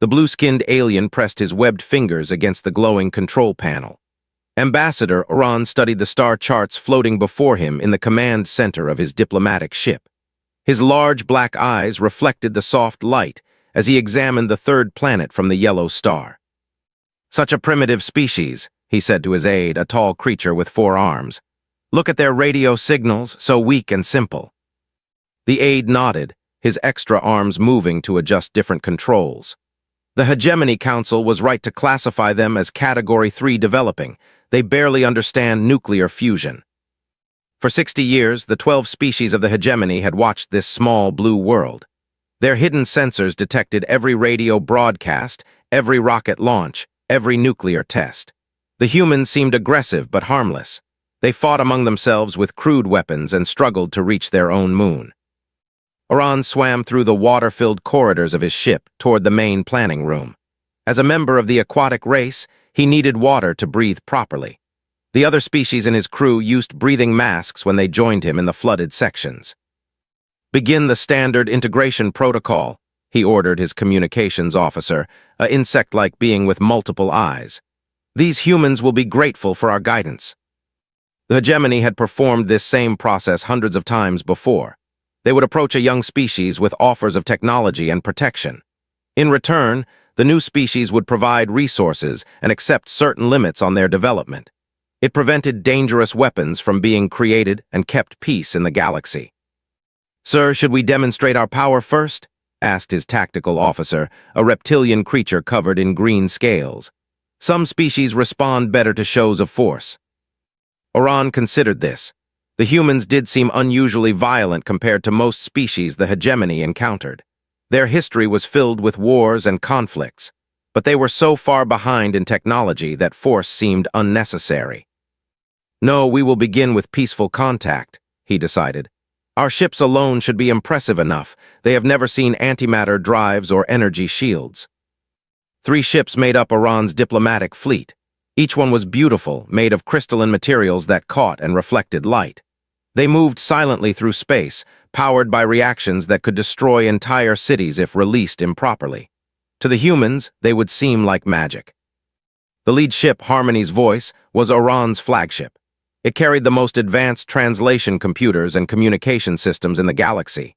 The blue-skinned alien pressed his webbed fingers against the glowing control panel. Ambassador Oran studied the star charts floating before him in the command center of his diplomatic ship. His large black eyes reflected the soft light as he examined the third planet from the yellow star. "Such a primitive species," he said to his aide, a tall creature with 4 arms. "Look at their radio signals, so weak and simple." The aide nodded, his extra arms moving to adjust different controls. The Hegemony Council was right to classify them as Category 3 developing. They barely understand nuclear fusion. For 60 years, the 12 species of the Hegemony had watched this small blue world. Their hidden sensors detected every radio broadcast, every rocket launch, every nuclear test. The humans seemed aggressive but harmless. They fought among themselves with crude weapons and struggled to reach their own moon. Oran swam through the water-filled corridors of his ship toward the main planning room. As a member of the aquatic race, he needed water to breathe properly. The other species in his crew used breathing masks when they joined him in the flooded sections. "Begin the standard integration protocol," he ordered his communications officer, an insect-like being with multiple eyes. "These humans will be grateful for our guidance." The Hegemony had performed this same process hundreds of times before. They would approach a young species with offers of technology and protection. In return, the new species would provide resources and accept certain limits on their development. It prevented dangerous weapons from being created and kept peace in the galaxy. "Sir, should we demonstrate our power first?" asked his tactical officer, a reptilian creature covered in green scales. "Some species respond better to shows of force." Oran considered this. The humans did seem unusually violent compared to most species the Hegemony encountered. Their history was filled with wars and conflicts, but they were so far behind in technology that force seemed unnecessary. "No, we will begin with peaceful contact," he decided. "Our ships alone should be impressive enough. They have never seen antimatter drives or energy shields." 3 ships made up Oran's diplomatic fleet. Each one was beautiful, made of crystalline materials that caught and reflected light. They moved silently through space, powered by reactions that could destroy entire cities if released improperly. To the humans, they would seem like magic. The lead ship, Harmony's Voice, was Oran's flagship. It carried the most advanced translation computers and communication systems in the galaxy.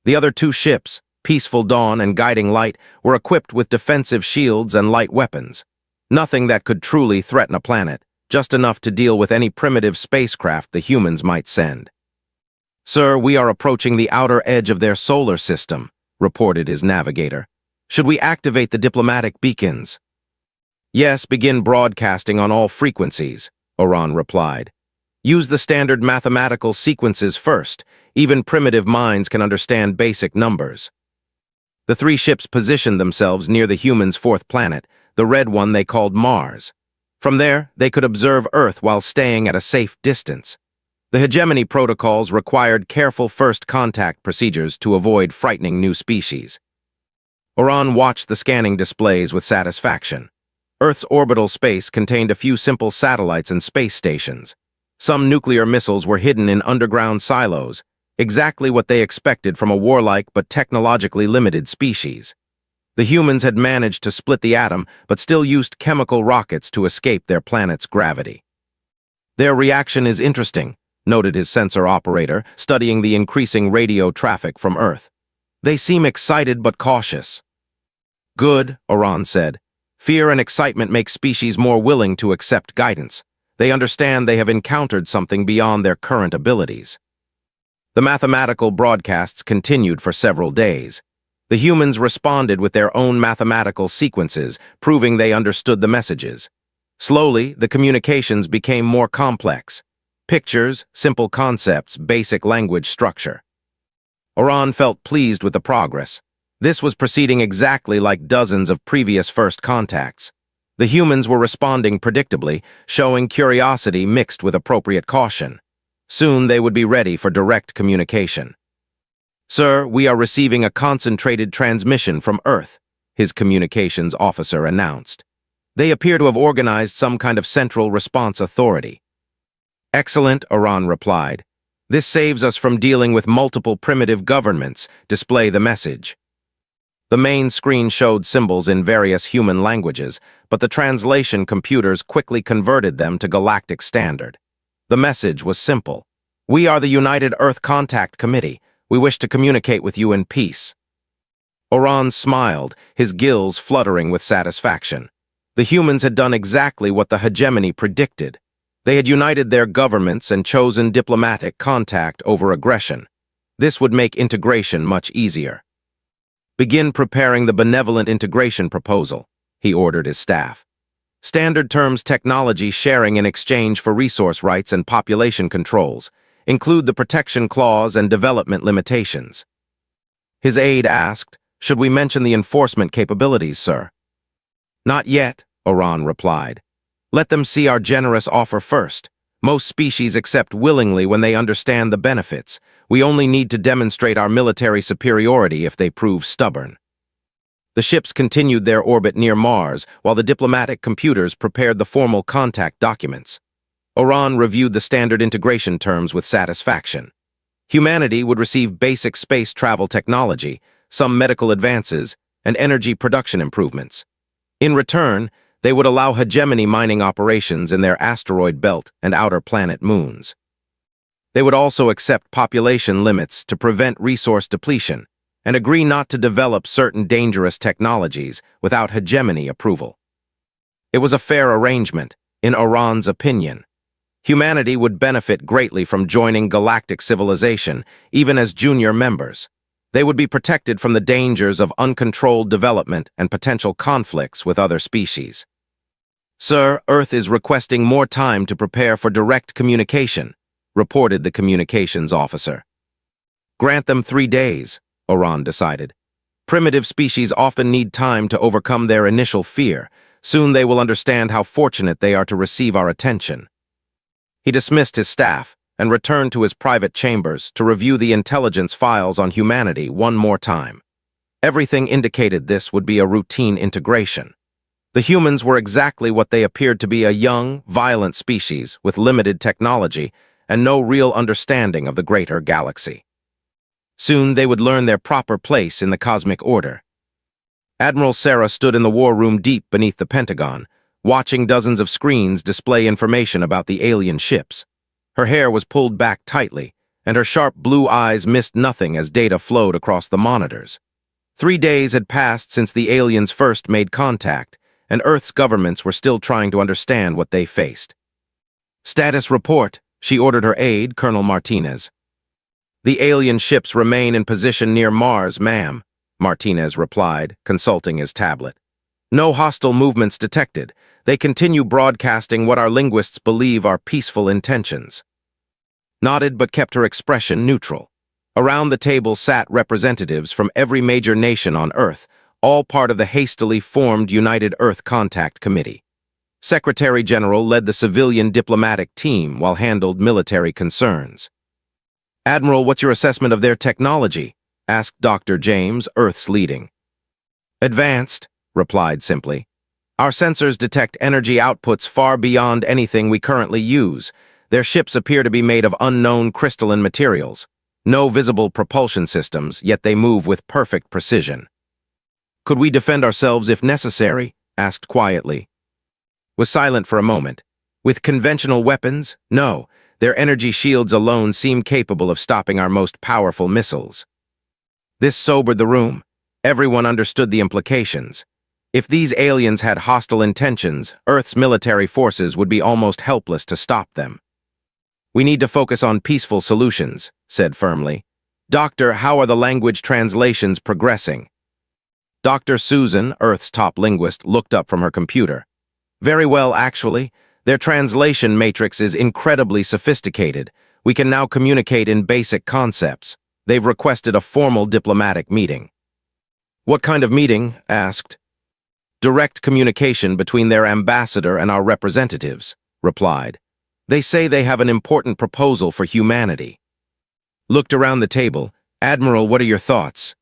The other 2 ships, Peaceful Dawn and Guiding Light, were equipped with defensive shields and light weapons. Nothing that could truly threaten a planet, just enough to deal with any primitive spacecraft the humans might send. "Sir, we are approaching the outer edge of their solar system," reported his navigator. "Should we activate the diplomatic beacons?" "Yes, begin broadcasting on all frequencies," Oran replied. "Use the standard mathematical sequences first. Even primitive minds can understand basic numbers." The 3 ships positioned themselves near the humans' 4th planet, the red one they called Mars. From there, they could observe Earth while staying at a safe distance. The Hegemony protocols required careful first contact procedures to avoid frightening new species. Oran watched the scanning displays with satisfaction. Earth's orbital space contained a few simple satellites and space stations. Some nuclear missiles were hidden in underground silos, exactly what they expected from a warlike but technologically limited species. The humans had managed to split the atom, but still used chemical rockets to escape their planet's gravity. "Their reaction is interesting," noted his sensor operator, studying the increasing radio traffic from Earth. "They seem excited but cautious." "Good," Oran said. "Fear and excitement make species more willing to accept guidance. They understand they have encountered something beyond their current abilities." The mathematical broadcasts continued for several days. The humans responded with their own mathematical sequences, proving they understood the messages. Slowly, the communications became more complex. Pictures, simple concepts, basic language structure. Oran felt pleased with the progress. This was proceeding exactly like dozens of previous first contacts. The humans were responding predictably, showing curiosity mixed with appropriate caution. Soon they would be ready for direct communication. "Sir, we are receiving a concentrated transmission from Earth," his communications officer announced. "They appear to have organized some kind of central response authority." "Excellent," Oran replied. "This saves us from dealing with multiple primitive governments. Display the message." The main screen showed symbols in various human languages, but the translation computers quickly converted them to galactic standard. The message was simple. "We are the United Earth Contact Committee. We wish to communicate with you in peace." Oran smiled, his gills fluttering with satisfaction. The humans had done exactly what the hegemony predicted. They had united their governments and chosen diplomatic contact over aggression. This would make integration much easier. "Begin preparing the benevolent integration proposal," he ordered his staff. "Standard terms technology sharing in exchange for resource rights and population controls. Include the protection clause and development limitations." His aide asked, "Should we mention the enforcement capabilities, sir?" "Not yet," Oran replied. "Let them see our generous offer first. Most species accept willingly when they understand the benefits. We only need to demonstrate our military superiority if they prove stubborn." The ships continued their orbit near Mars, while the diplomatic computers prepared the formal contact documents. Oran reviewed the standard integration terms with satisfaction. Humanity would receive basic space travel technology, some medical advances, and energy production improvements. In return, they would allow hegemony mining operations in their asteroid belt and outer planet moons. They would also accept population limits to prevent resource depletion and agree not to develop certain dangerous technologies without hegemony approval. It was a fair arrangement, in Oran's opinion. Humanity would benefit greatly from joining galactic civilization, even as junior members. They would be protected from the dangers of uncontrolled development and potential conflicts with other species. "Sir, Earth is requesting more time to prepare for direct communication," reported the communications officer. "Grant them 3 days," Oran decided. "Primitive species often need time to overcome their initial fear. Soon they will understand how fortunate they are to receive our attention." He dismissed his staff and returned to his private chambers to review the intelligence files on humanity one more time. Everything indicated this would be a routine integration. The humans were exactly what they appeared to be: a young, violent species with limited technology and no real understanding of the greater galaxy. Soon they would learn their proper place in the cosmic order. Admiral Sarah stood in the war room deep beneath the Pentagon, watching dozens of screens display information about the alien ships. Her hair was pulled back tightly, and her sharp blue eyes missed nothing as data flowed across the monitors. 3 days had passed since the aliens first made contact, and Earth's governments were still trying to understand what they faced. "Status report," she ordered her aide, Colonel Martinez. "The alien ships remain in position near Mars, ma'am," Martinez replied, consulting his tablet. "No hostile movements detected. They continue broadcasting what our linguists believe are peaceful intentions." Nodded but kept her expression neutral. Around the table sat representatives from every major nation on Earth, all part of the hastily formed United Earth Contact Committee. Secretary General led the civilian diplomatic team while handled military concerns. "Admiral, what's your assessment of their technology?" asked Dr. James, Earth's leading. "Advanced," replied simply. "Our sensors detect energy outputs far beyond anything we currently use. Their ships appear to be made of unknown crystalline materials. No visible propulsion systems, yet they move with perfect precision." "Could we defend ourselves if necessary?" asked quietly. Was silent for a moment. "With conventional weapons? No. Their energy shields alone seem capable of stopping our most powerful missiles." This sobered the room. Everyone understood the implications. If these aliens had hostile intentions, Earth's military forces would be almost helpless to stop them. "We need to focus on peaceful solutions," said firmly. "Doctor, how are the language translations progressing?" Dr. Susan, Earth's top linguist, looked up from her computer. "Very well, actually. Their translation matrix is incredibly sophisticated. We can now communicate in basic concepts. They've requested a formal diplomatic meeting." "What kind of meeting?" asked. "Direct communication between their ambassador and our representatives," replied. "They say they have an important proposal for humanity." Looked around the table. "Admiral, what are your thoughts?"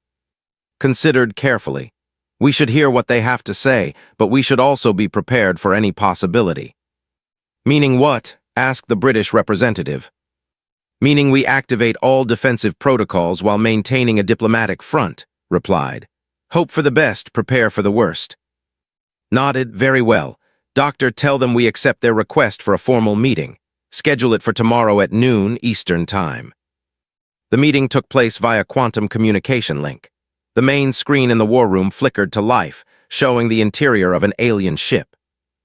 Considered carefully. "We should hear what they have to say, but we should also be prepared for any possibility." "Meaning what?" asked the British representative. "Meaning we activate all defensive protocols while maintaining a diplomatic front," replied. Hope for the best, prepare for the worst. Nodded, very well. Doctor, tell them we accept their request for a formal meeting. Schedule it for tomorrow at noon Eastern Time. The meeting took place via quantum communication link. The main screen in the war room flickered to life, showing the interior of an alien ship.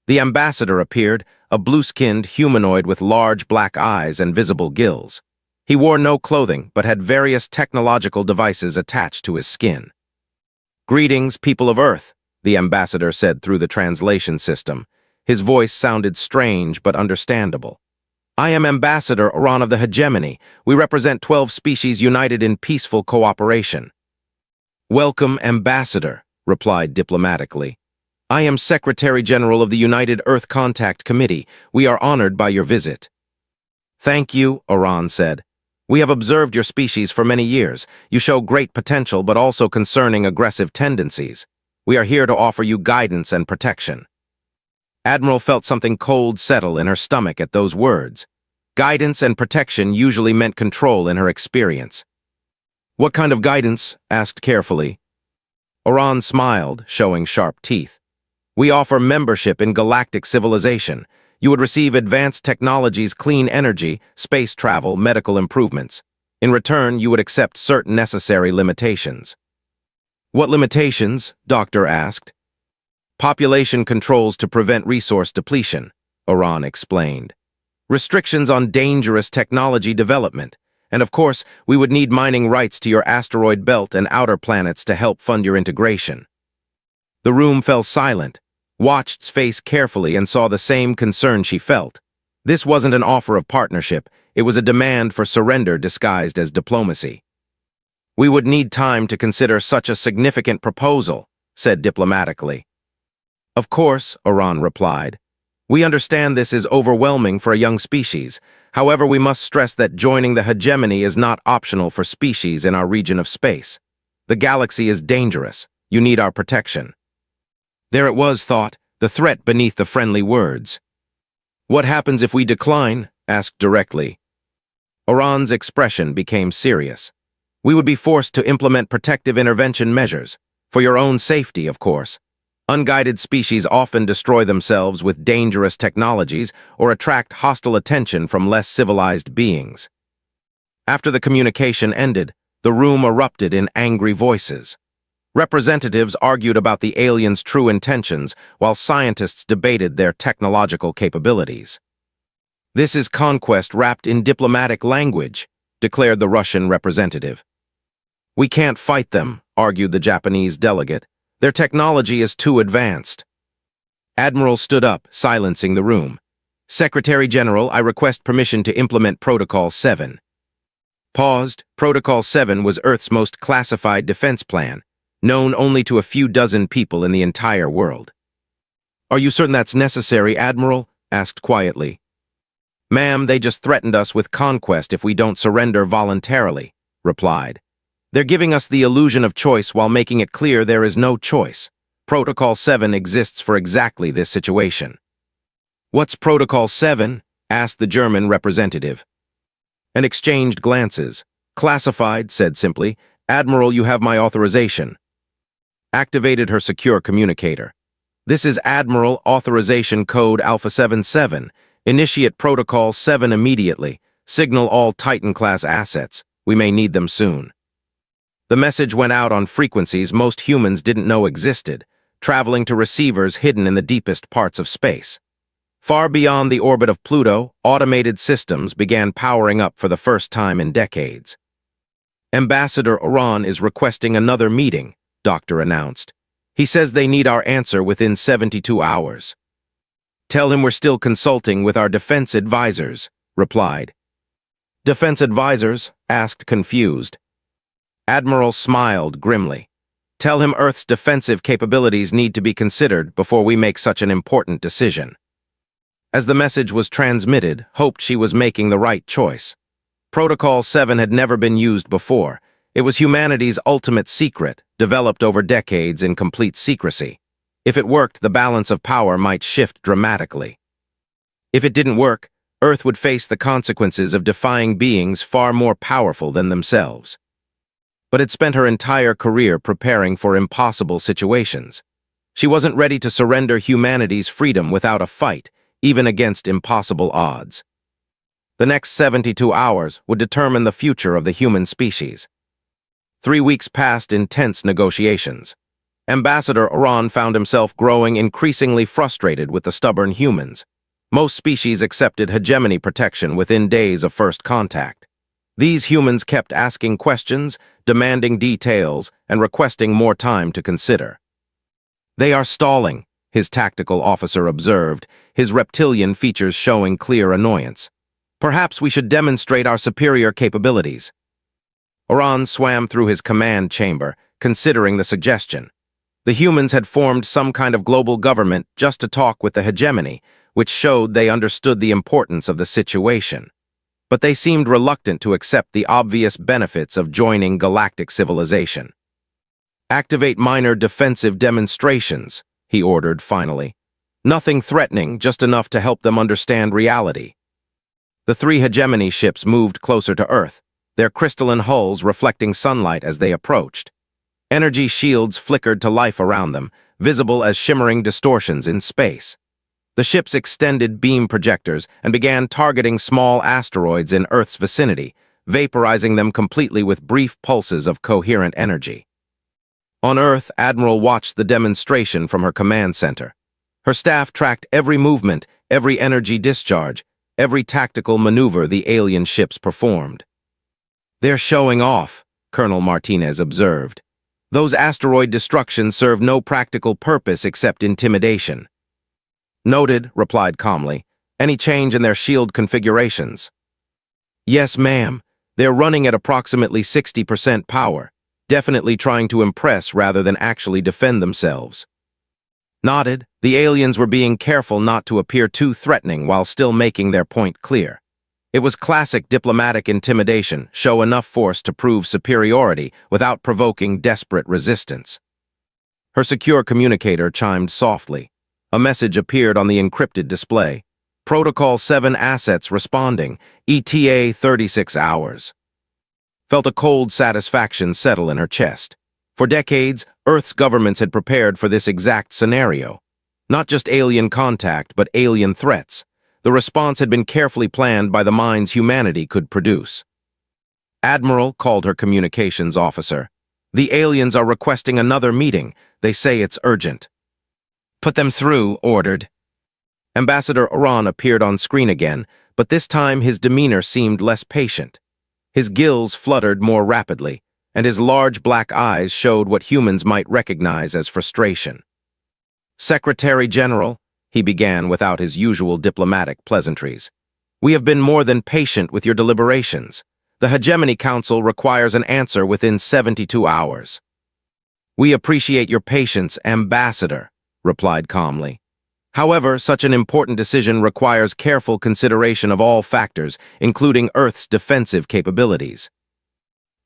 The ambassador appeared, a blue-skinned humanoid with large black eyes and visible gills. He wore no clothing, but had various technological devices attached to his skin. "Greetings, people of Earth," the ambassador said through the translation system. His voice sounded strange but understandable. "I am Ambassador Oran of the Hegemony. We represent 12 species united in peaceful cooperation." "Welcome, Ambassador," replied diplomatically. "I am Secretary General of the United Earth Contact Committee. We are honored by your visit." "Thank you," Oran said. "We have observed your species for many years. You show great potential but also concerning aggressive tendencies. We are here to offer you guidance and protection." Admiral felt something cold settle in her stomach at those words. Guidance and protection usually meant control in her experience. "What kind of guidance?" asked carefully. Oran smiled, showing sharp teeth. "We offer membership in galactic civilization. You would receive advanced technologies, clean energy, space travel, medical improvements. In return, you would accept certain necessary limitations." "What limitations?" Doctor asked. "Population controls to prevent resource depletion," Oran explained. "Restrictions on dangerous technology development. And of course, we would need mining rights to your asteroid belt and outer planets to help fund your integration." The room fell silent. Watched face carefully and saw the same concern she felt. This wasn't an offer of partnership, it was a demand for surrender disguised as diplomacy. "We would need time to consider such a significant proposal," said diplomatically. "Of course," Oran replied. "We understand this is overwhelming for a young species. However, we must stress that joining the hegemony is not optional for species in our region of space. The galaxy is dangerous. You need our protection." There it was, thought, the threat beneath the friendly words. "What happens if we decline?" asked directly. Oran's expression became serious. "We would be forced to implement protective intervention measures. For your own safety, of course. Unguided species often destroy themselves with dangerous technologies or attract hostile attention from less civilized beings." After the communication ended, the room erupted in angry voices. Representatives argued about the aliens' true intentions, while scientists debated their technological capabilities. "This is conquest wrapped in diplomatic language," declared the Russian representative. "We can't fight them," argued the Japanese delegate. "Their technology is too advanced." Admiral stood up, silencing the room. "Secretary General, I request permission to implement Protocol 7. Paused. Protocol 7 was Earth's most classified defense plan, known only to a few dozen people in the entire world. "Are you certain that's necessary, Admiral?" asked quietly. "Ma'am, they just threatened us with conquest if we don't surrender voluntarily," replied. "They're giving us the illusion of choice while making it clear there is no choice. Protocol 7 exists for exactly this situation." "What's Protocol 7? asked the German representative. And exchanged glances. "Classified," said simply. "Admiral, you have my authorization." Activated her secure communicator. "This is Admiral Authorization Code Alpha 77. Initiate Protocol 7 immediately. Signal all Titan-class assets. We may need them soon." The message went out on frequencies most humans didn't know existed, traveling to receivers hidden in the deepest parts of space. Far beyond the orbit of Pluto, automated systems began powering up for the first time in decades. "Ambassador Oran is requesting another meeting," Doctor announced. "He says they need our answer within 72 hours. "Tell him we're still consulting with our defense advisors," replied. "Defense advisors?" asked confused. Admiral smiled grimly. "Tell him Earth's defensive capabilities need to be considered before we make such an important decision." As the message was transmitted, hoped she was making the right choice. Protocol 7 had never been used before. It was humanity's ultimate secret, developed over decades in complete secrecy. If it worked, the balance of power might shift dramatically. If it didn't work, Earth would face the consequences of defying beings far more powerful than themselves. but had spent her entire career preparing for impossible situations. She wasn't ready to surrender humanity's freedom without a fight, even against impossible odds. The next 72 hours would determine the future of the human species. 3 weeks passed in tense negotiations. Ambassador Oran found himself growing increasingly frustrated with the stubborn humans. Most species accepted hegemony protection within days of first contact. These humans kept asking questions, demanding details, and requesting more time to consider. "They are stalling," his tactical officer observed, his reptilian features showing clear annoyance. "Perhaps we should demonstrate our superior capabilities." Oran swam through his command chamber, considering the suggestion. The humans had formed some kind of global government just to talk with the hegemony, which showed they understood the importance of the situation. But they seemed reluctant to accept the obvious benefits of joining galactic civilization. "Activate minor defensive demonstrations," he ordered finally. "Nothing threatening, just enough to help them understand reality." The 3 hegemony ships moved closer to Earth, their crystalline hulls reflecting sunlight as they approached. Energy shields flickered to life around them, visible as shimmering distortions in space. The ships extended beam projectors and began targeting small asteroids in Earth's vicinity, vaporizing them completely with brief pulses of coherent energy. On Earth, Admiral watched the demonstration from her command center. Her staff tracked every movement, every energy discharge, every tactical maneuver the alien ships performed. "They're showing off," Colonel Martinez observed. "Those asteroid destructions serve no practical purpose except intimidation." "Noted," replied calmly. "Any change in their shield configurations?" "Yes, ma'am. They're running at approximately 60% power, definitely trying to impress rather than actually defend themselves." Nodded. The aliens were being careful not to appear too threatening while still making their point clear. It was classic diplomatic intimidation, show enough force to prove superiority without provoking desperate resistance. Her secure communicator chimed softly. A message appeared on the encrypted display. "Protocol 7 assets responding, ETA 36 hours. Felt a cold satisfaction settle in her chest. For decades, Earth's governments had prepared for this exact scenario. Not just alien contact, but alien threats. The response had been carefully planned by the minds humanity could produce. "Admiral," called her communications officer, "the aliens are requesting another meeting. They say it's urgent." "Put them through," ordered. Ambassador Oran appeared on screen again, but this time his demeanor seemed less patient. His gills fluttered more rapidly, and his large black eyes showed what humans might recognize as frustration. "Secretary General," he began without his usual diplomatic pleasantries, "we have been more than patient with your deliberations. The Hegemony Council requires an answer within 72 hours. "We appreciate your patience, Ambassador," replied calmly. "However, such an important decision requires careful consideration of all factors, including Earth's defensive capabilities."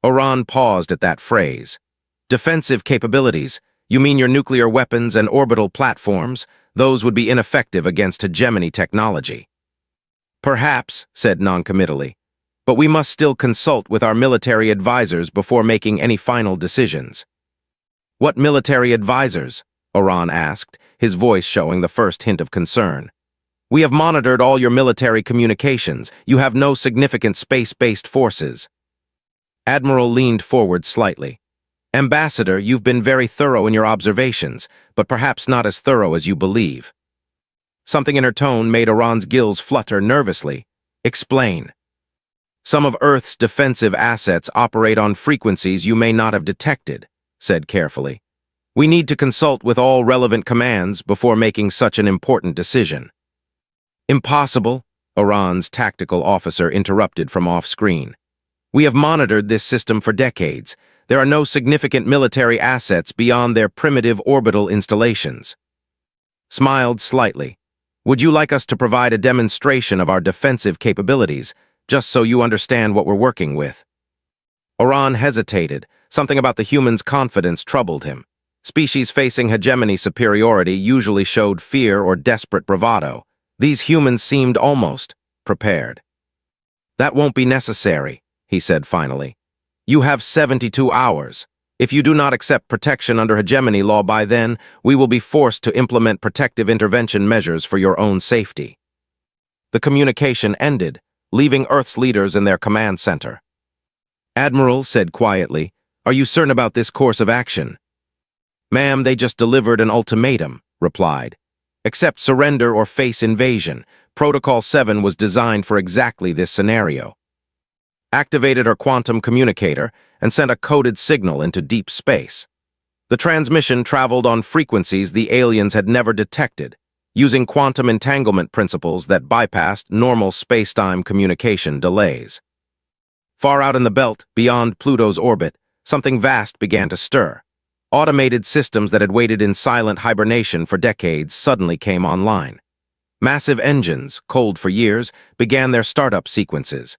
Oran paused at that phrase. "Defensive capabilities? You mean your nuclear weapons and orbital platforms? Those would be ineffective against hegemony technology." "Perhaps," said noncommittally, "but we must still consult with our military advisors before making any final decisions." "What military advisors?" Oran asked, his voice showing the first hint of concern. "We have monitored all your military communications. You have no significant space-based forces." Admiral leaned forward slightly. "Ambassador, you've been very thorough in your observations, but perhaps not as thorough as you believe." Something in her tone made Oran's gills flutter nervously. "Explain." "Some of Earth's defensive assets operate on frequencies you may not have detected," said carefully. "We need to consult with all relevant commands before making such an important decision." "Impossible," Oran's tactical officer interrupted from off-screen. "We have monitored this system for decades. There are no significant military assets beyond their primitive orbital installations." Smiled slightly. "Would you like us to provide a demonstration of our defensive capabilities, just so you understand what we're working with?" Oran hesitated. Something about the human's confidence troubled him. Species facing hegemony superiority usually showed fear or desperate bravado. These humans seemed almost prepared. "That won't be necessary," he said finally. You have 72 hours. If you do not accept protection under hegemony law by then, we will be forced to implement protective intervention measures for your own safety." The communication ended, leaving Earth's leaders in their command center. Admiral said quietly, "Are you certain about this course of action?" "Ma'am, they just delivered an ultimatum," replied. "Accept surrender or face invasion. Protocol 7 was designed for exactly this scenario." Activated her quantum communicator and sent a coded signal into deep space. The transmission traveled on frequencies the aliens had never detected, using quantum entanglement principles that bypassed normal space-time communication delays. Far out in the belt, beyond Pluto's orbit, something vast began to stir. Automated systems that had waited in silent hibernation for decades suddenly came online. Massive engines, cold for years, began their startup sequences.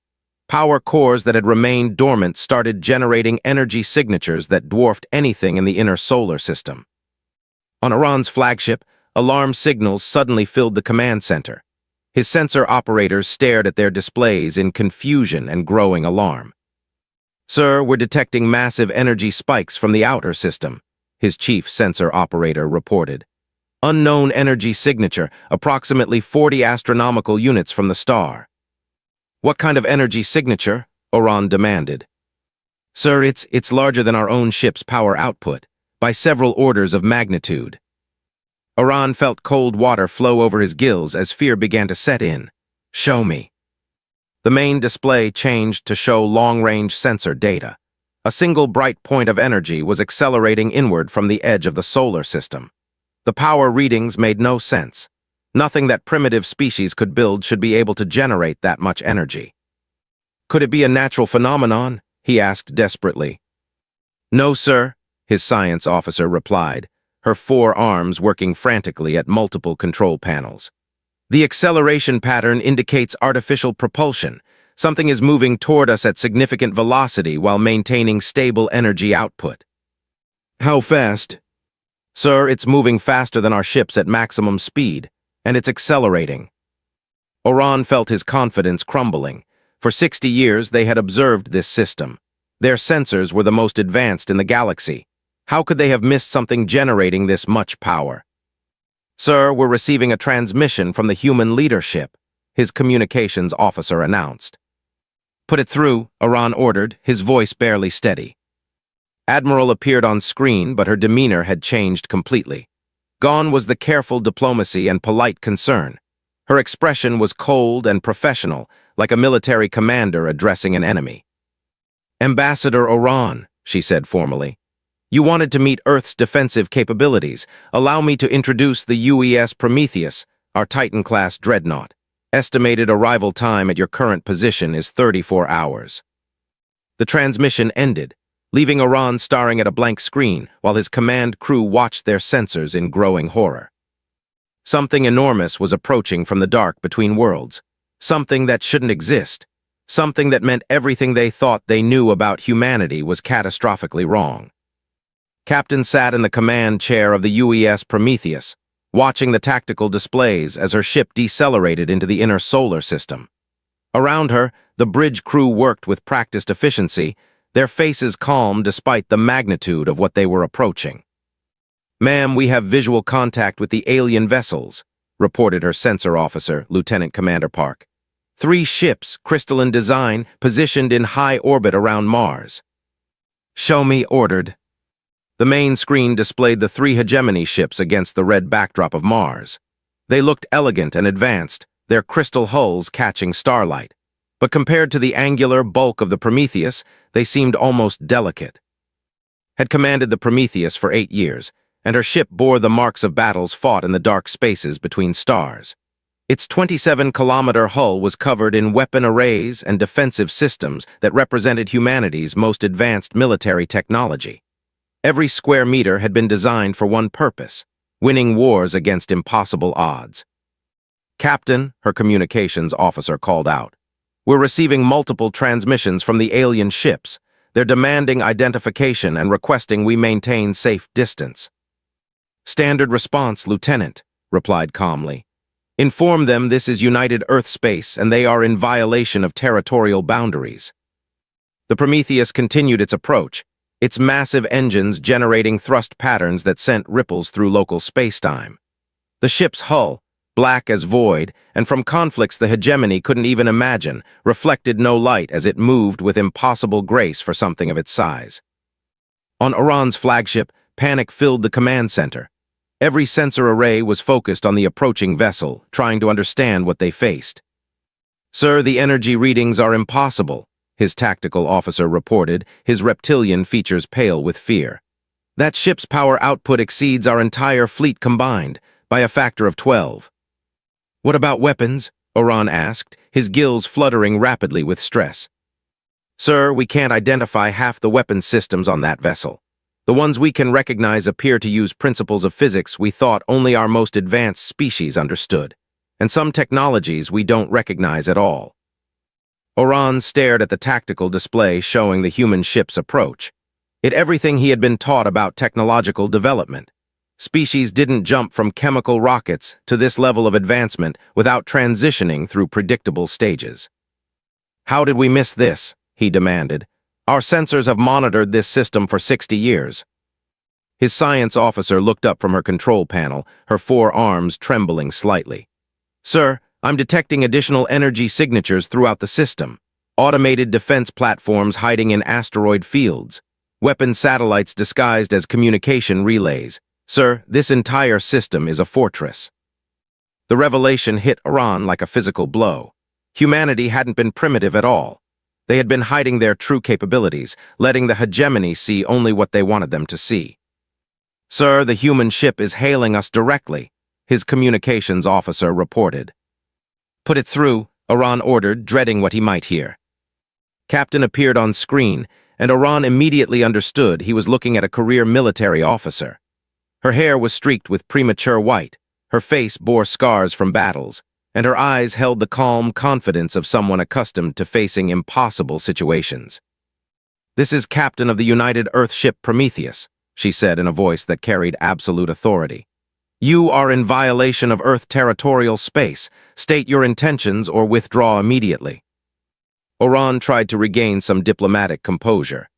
Power cores that had remained dormant started generating energy signatures that dwarfed anything in the inner solar system. On Iran's flagship, alarm signals suddenly filled the command center. His sensor operators stared at their displays in confusion and growing alarm. "Sir, we're detecting massive energy spikes from the outer system," his chief sensor operator reported. "Unknown energy signature, approximately 40 astronomical units from the star." "What kind of energy signature?" Oran demanded. "Sir, it's larger than our own ship's power output, by several orders of magnitude." Oran felt cold water flow over his gills as fear began to set in. "Show me." The main display changed to show long-range sensor data. A single bright point of energy was accelerating inward from the edge of the solar system. The power readings made no sense. Nothing that primitive species could build should be able to generate that much energy. "Could it be a natural phenomenon?" he asked desperately. "No, sir," his science officer replied, her 4 arms working frantically at multiple control panels. "The acceleration pattern indicates artificial propulsion. Something is moving toward us at significant velocity while maintaining stable energy output." "How fast?" "Sir, it's moving faster than our ships at maximum speed, and it's accelerating." Oran felt his confidence crumbling. For 60 years, they had observed this system. Their sensors were the most advanced in the galaxy. How could they have missed something generating this much power? "Sir, we're receiving a transmission from the human leadership," his communications officer announced. "Put it through," Oran ordered, his voice barely steady. Admiral appeared on screen, but her demeanor had changed completely. Gone was the careful diplomacy and polite concern. Her expression was cold and professional, like a military commander addressing an enemy. "Ambassador Oran," she said formally, "you wanted to meet Earth's defensive capabilities. Allow me to introduce the UES Prometheus, our Titan-class Dreadnought. Estimated arrival time at your current position is 34 hours." The transmission ended, leaving Oran staring at a blank screen while his command crew watched their sensors in growing horror. Something enormous was approaching from the dark between worlds. Something that shouldn't exist. Something that meant everything they thought they knew about humanity was catastrophically wrong. Captain sat in the command chair of the UES Prometheus, watching the tactical displays as her ship decelerated into the inner solar system. Around her, the bridge crew worked with practiced efficiency, their faces calm despite the magnitude of what they were approaching. "Ma'am, we have visual contact with the alien vessels," reported her sensor officer, Lieutenant Commander Park. 3 ships, crystalline design, positioned in high orbit around Mars. "Show me," ordered. The main screen displayed the 3 hegemony ships against the red backdrop of Mars. They looked elegant and advanced, their crystal hulls catching starlight. But compared to the angular bulk of the Prometheus, they seemed almost delicate. Had commanded the Prometheus for 8 years, and her ship bore the marks of battles fought in the dark spaces between stars. Its 27-kilometer hull was covered in weapon arrays and defensive systems that represented humanity's most advanced military technology. Every square meter had been designed for one purpose: winning wars against impossible odds. "Captain," her communications officer called out, "we're receiving multiple transmissions from the alien ships. They're demanding identification and requesting we maintain safe distance." "Standard response, Lieutenant," replied calmly. "Inform them this is United Earth space and they are in violation of territorial boundaries." The Prometheus continued its approach, its massive engines generating thrust patterns that sent ripples through local spacetime. The ship's hull, black as void, and from conflicts the hegemony couldn't even imagine, reflected no light as it moved with impossible grace for something of its size. On Iran's flagship, panic filled the command center. Every sensor array was focused on the approaching vessel, trying to understand what they faced. "Sir, the energy readings are impossible," his tactical officer reported, his reptilian features pale with fear. "That ship's power output exceeds our entire fleet combined, by a factor of 12. "What about weapons?" Iran asked, his gills fluttering rapidly with stress. "Sir, we can't identify half the weapons systems on that vessel. The ones we can recognize appear to use principles of physics we thought only our most advanced species understood, and some technologies we don't recognize at all." Oran stared at the tactical display showing the human ship's approach. It everything he had been taught about technological development. Species didn't jump from chemical rockets to this level of advancement without transitioning through predictable stages. "How did we miss this?" he demanded. "Our sensors have monitored this system for 60 years. His science officer looked up from her control panel, her four arms trembling slightly. "Sir, I'm detecting additional energy signatures throughout the system. Automated defense platforms hiding in asteroid fields. Weapon satellites disguised as communication relays. Sir, this entire system is a fortress." The revelation hit Iran like a physical blow. Humanity hadn't been primitive at all. They had been hiding their true capabilities, letting the hegemony see only what they wanted them to see. "Sir, the human ship is hailing us directly," his communications officer reported. "Put it through," Iran ordered, dreading what he might hear. Captain appeared on screen, and Iran immediately understood he was looking at a career military officer. Her hair was streaked with premature white, her face bore scars from battles, and her eyes held the calm confidence of someone accustomed to facing impossible situations. "This is Captain of the United Earth ship Prometheus," she said in a voice that carried absolute authority. "You are in violation of Earth territorial space. State your intentions or withdraw immediately." Oran tried to regain some diplomatic composure.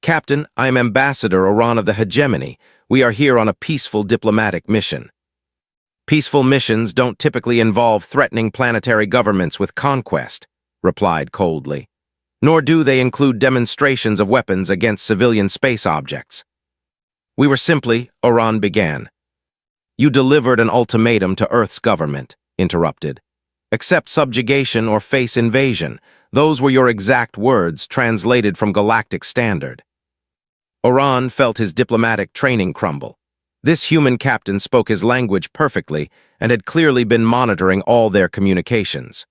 "Captain, I am Ambassador Oran of the Hegemony. We are here on a peaceful diplomatic mission." "Peaceful missions don't typically involve threatening planetary governments with conquest," replied coldly. "Nor do they include demonstrations of weapons against civilian space objects." "We were simply," Oran began. "You delivered an ultimatum to Earth's government," interrupted. "Accept subjugation or face invasion. Those were your exact words, translated from galactic standard." Oran felt his diplomatic training crumble. This human captain spoke his language perfectly and had clearly been monitoring all their communications.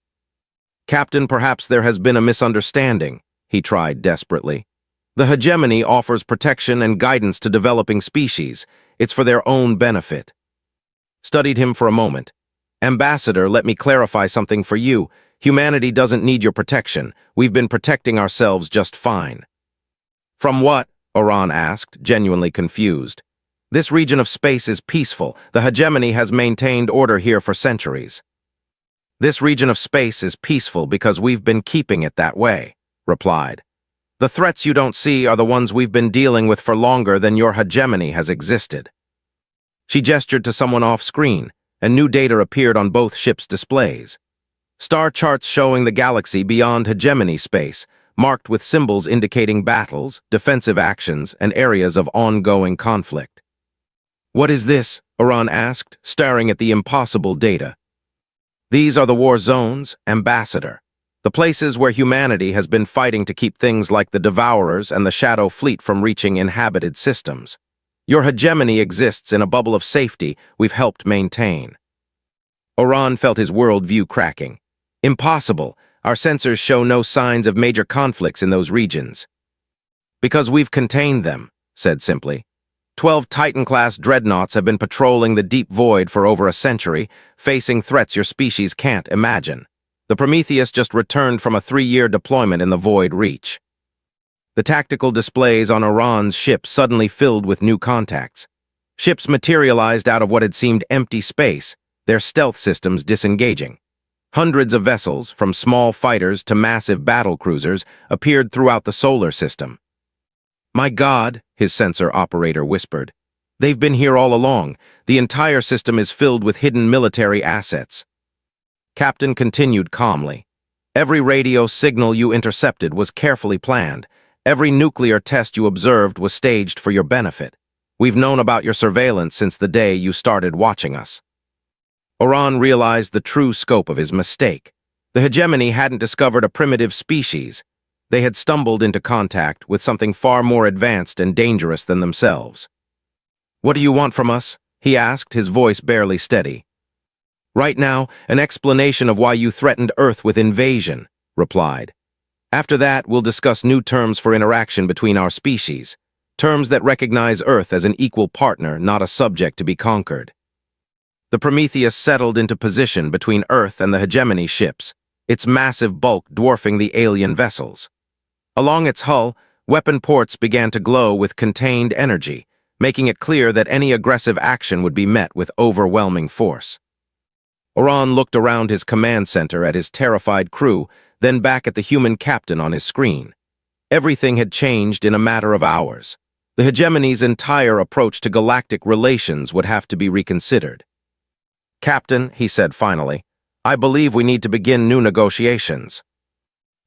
"Captain, perhaps there has been a misunderstanding," he tried desperately. "The hegemony offers protection and guidance to developing species. It's for their own benefit." Studied him for a moment. "Ambassador, let me clarify something for you. Humanity doesn't need your protection. We've been protecting ourselves just fine." "From what?" Oran asked, genuinely confused. "This region of space is peaceful. The hegemony has maintained order here for centuries." "This region of space is peaceful because we've been keeping it that way," replied. "The threats you don't see are the ones we've been dealing with for longer than your hegemony has existed." She gestured to someone off-screen, and new data appeared on both ships' displays. Star charts showing the galaxy beyond hegemony space, marked with symbols indicating battles, defensive actions, and areas of ongoing conflict. "What is this?" Oran asked, staring at the impossible data. "These are the war zones, Ambassador. The places where humanity has been fighting to keep things like the Devourers and the Shadow Fleet from reaching inhabited systems. Your hegemony exists in a bubble of safety we've helped maintain." Oran felt his worldview cracking. "Impossible. Our sensors show no signs of major conflicts in those regions." "Because we've contained them," said simply. 12 Titan-class Dreadnoughts have been patrolling the deep void for over a century, facing threats your species can't imagine. The Prometheus just returned from a 3-year deployment in the void reach. The tactical displays on Iran's ship suddenly filled with new contacts. Ships materialized out of what had seemed empty space, their stealth systems disengaging. Hundreds of vessels, from small fighters to massive battle cruisers, appeared throughout the solar system. "My God," his sensor operator whispered. "They've been here all along. The entire system is filled with hidden military assets." Captain continued calmly. "Every radio signal you intercepted was carefully planned. Every nuclear test you observed was staged for your benefit. We've known about your surveillance since the day you started watching us." Oran realized the true scope of his mistake. The hegemony hadn't discovered a primitive species. They had stumbled into contact with something far more advanced and dangerous than themselves. "What do you want from us?" he asked, his voice barely steady. "Right now, an explanation of why you threatened Earth with invasion," replied. "After that, we'll discuss new terms for interaction between our species, terms that recognize Earth as an equal partner, not a subject to be conquered." The Prometheus settled into position between Earth and the hegemony ships, its massive bulk dwarfing the alien vessels. Along its hull, weapon ports began to glow with contained energy, making it clear that any aggressive action would be met with overwhelming force. Oran looked around his command center at his terrified crew, then back at the human captain on his screen. Everything had changed in a matter of hours. The hegemony's entire approach to galactic relations would have to be reconsidered. "Captain," he said finally, "I believe we need to begin new negotiations."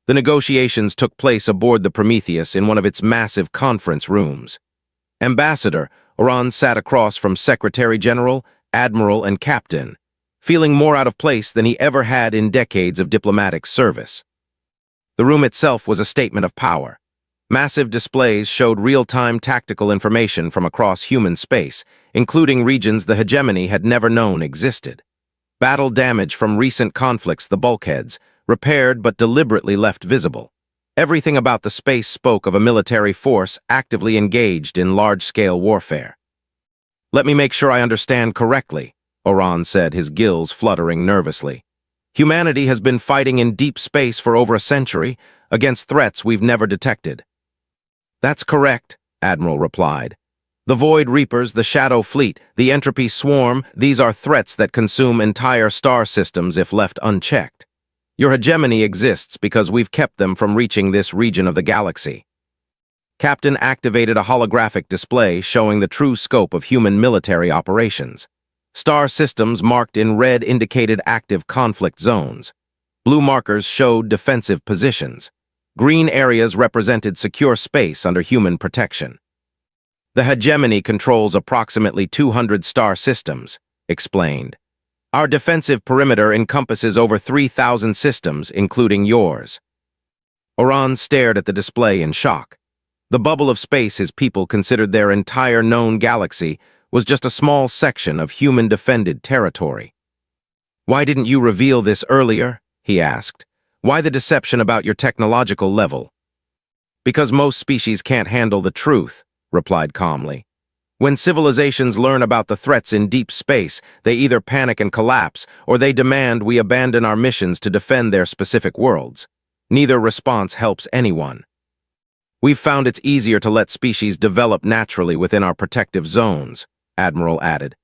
The negotiations took place aboard the Prometheus in one of its massive conference rooms. Ambassador, Oran sat across from Secretary General, Admiral, and Captain, feeling more out of place than he ever had in decades of diplomatic service. The room itself was a statement of power. Massive displays showed real-time tactical information from across human space, including regions the hegemony had never known existed. Battle damage from recent conflicts, the bulkheads, repaired but deliberately left visible. Everything about the space spoke of a military force actively engaged in large-scale warfare. "Let me make sure I understand correctly," Oran said, his gills fluttering nervously. "Humanity has been fighting in deep space for over a century against threats we've never detected." "That's correct," Admiral replied. "The Void Reapers, the Shadow Fleet, the Entropy Swarm, these are threats that consume entire star systems if left unchecked. Your hegemony exists because we've kept them from reaching this region of the galaxy." Captain activated a holographic display showing the true scope of human military operations. Star systems marked in red indicated active conflict zones. Blue markers showed defensive positions. Green areas represented secure space under human protection. "The hegemony controls approximately 200 star systems," explained. "Our defensive perimeter encompasses over 3,000 systems, including yours." Oran stared at the display in shock. The bubble of space his people considered their entire known galaxy was just a small section of human-defended territory. "Why didn't you reveal this earlier?" he asked. "Why the deception about your technological level?" "Because most species can't handle the truth," replied calmly. "When civilizations learn about the threats in deep space, they either panic and collapse, or they demand we abandon our missions to defend their specific worlds. Neither response helps anyone. We've found it's easier to let species develop naturally within our protective zones," Admiral added.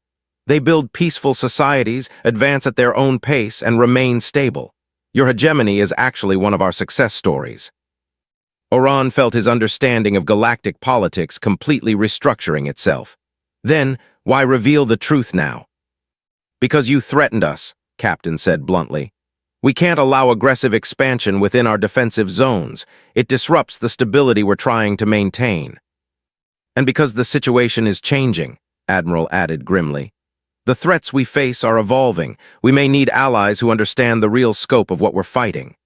"They build peaceful societies, advance at their own pace, and remain stable. Your hegemony is actually one of our success stories." Oran felt his understanding of galactic politics completely restructuring itself. "Then, why reveal the truth now?" "Because you threatened us," Captain said bluntly. "We can't allow aggressive expansion within our defensive zones. It disrupts the stability we're trying to maintain." "And because the situation is changing," Admiral added grimly. "The threats we face are evolving. We may need allies who understand the real scope of what we're fighting."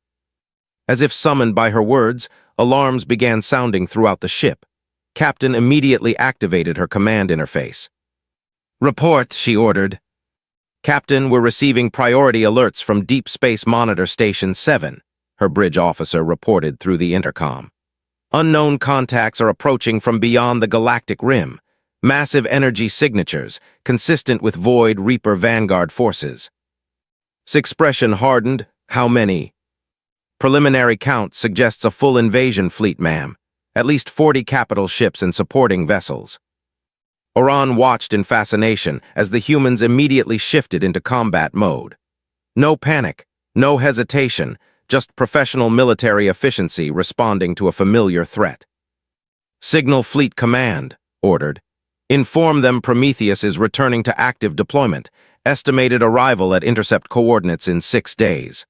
As if summoned by her words, alarms began sounding throughout the ship. Captain immediately activated her command interface. "Report," she ordered. "Captain, we're receiving priority alerts from Deep Space Monitor Station 7, her bridge officer reported through the intercom. "Unknown contacts are approaching from beyond the galactic rim. Massive energy signatures, consistent with Void Reaper Vanguard forces." His expression hardened. "How many?" "Preliminary count suggests a full invasion fleet, ma'am. At least 40 capital ships and supporting vessels." Oran watched in fascination as the humans immediately shifted into combat mode. "No panic. No hesitation, just professional military efficiency responding to a familiar threat. Signal Fleet Command, ordered. Inform them Prometheus is returning to active deployment. Estimated arrival at intercept coordinates in 6 days.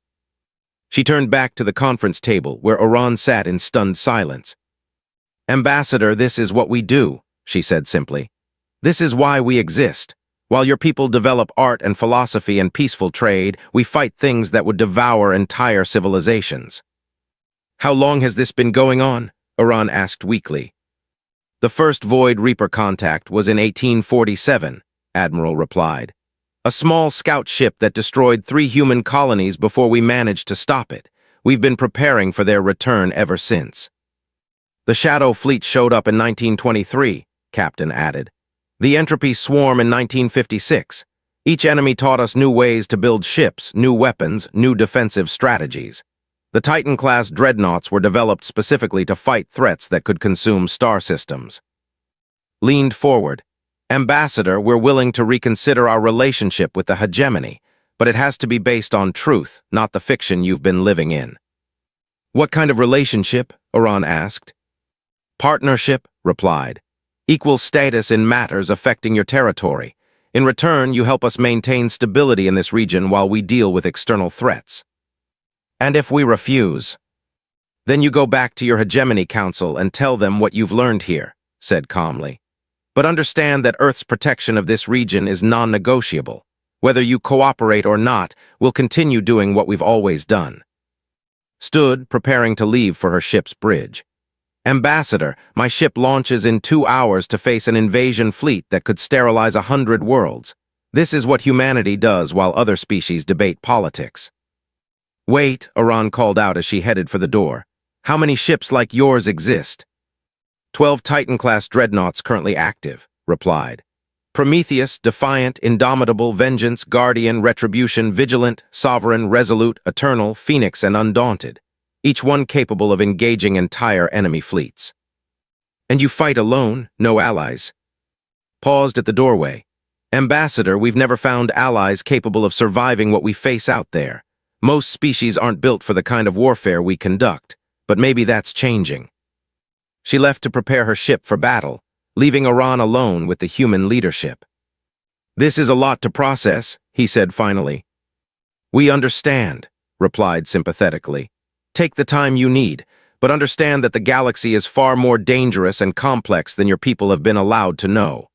She turned back to the conference table where Oran sat in stunned silence. Ambassador, this is what we do, she said simply. This is why we exist. While your people develop art and philosophy and peaceful trade, we fight things that would devour entire civilizations. How long has this been going on? Oran asked weakly. The first Void Reaper contact was in 1847, Admiral replied. A small scout ship that destroyed 3 human colonies before we managed to stop it. We've been preparing for their return ever since. The Shadow Fleet showed up in 1923, Captain added. The Entropy Swarm in 1956. Each enemy taught us new ways to build ships, new weapons, new defensive strategies. The Titan-class Dreadnoughts were developed specifically to fight threats that could consume star systems. Leaned forward. Ambassador, we're willing to reconsider our relationship with the hegemony, but it has to be based on truth, not the fiction you've been living in. What kind of relationship? Oran asked. Partnership, replied. Equal status in matters affecting your territory. In return, you help us maintain stability in this region while we deal with external threats. And if we refuse? Then you go back to your Hegemony Council and tell them what you've learned here, said calmly. But understand that Earth's protection of this region is non-negotiable. Whether you cooperate or not, we'll continue doing what we've always done. Stood, preparing to leave for her ship's bridge. Ambassador, my ship launches in 2 hours to face an invasion fleet that could sterilize 100 worlds. This is what humanity does while other species debate politics. Wait, Oran called out as she headed for the door. How many ships like yours exist? 12 Titan-class Dreadnoughts currently active, replied. Prometheus, Defiant, Indomitable, Vengeance, Guardian, Retribution, Vigilant, Sovereign, Resolute, Eternal, Phoenix, and Undaunted. Each one capable of engaging entire enemy fleets. And you fight alone, no allies? Paused at the doorway. Ambassador, we've never found allies capable of surviving what we face out there. Most species aren't built for the kind of warfare we conduct, but maybe that's changing. She left to prepare her ship for battle, leaving Oran alone with the human leadership. This is a lot to process, he said finally. We understand, replied sympathetically. Take the time you need, but understand that the galaxy is far more dangerous and complex than your people have been allowed to know.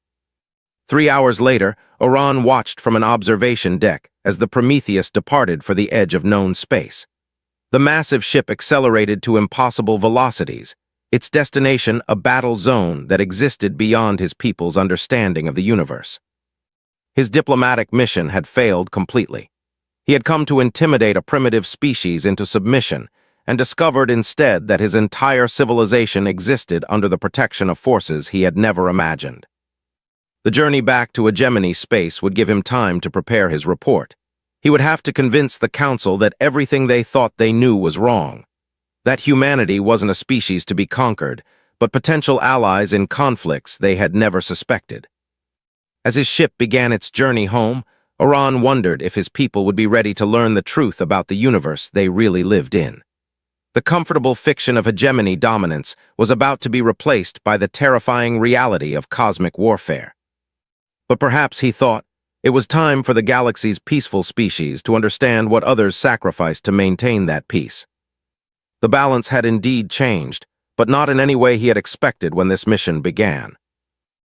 3 hours later, Oran watched from an observation deck as the Prometheus departed for the edge of known space. The massive ship accelerated to impossible velocities, its destination a battle zone that existed beyond his people's understanding of the universe. His diplomatic mission had failed completely. He had come to intimidate a primitive species into submission and discovered instead that his entire civilization existed under the protection of forces he had never imagined. The journey back to Hegemony space would give him time to prepare his report. He would have to convince the Council that everything they thought they knew was wrong. That humanity wasn't a species to be conquered, but potential allies in conflicts they had never suspected. As his ship began its journey home, Oran wondered if his people would be ready to learn the truth about the universe they really lived in. The comfortable fiction of hegemony dominance was about to be replaced by the terrifying reality of cosmic warfare. But perhaps, he thought, it was time for the galaxy's peaceful species to understand what others sacrificed to maintain that peace. The balance had indeed changed, but not in any way he had expected when this mission began.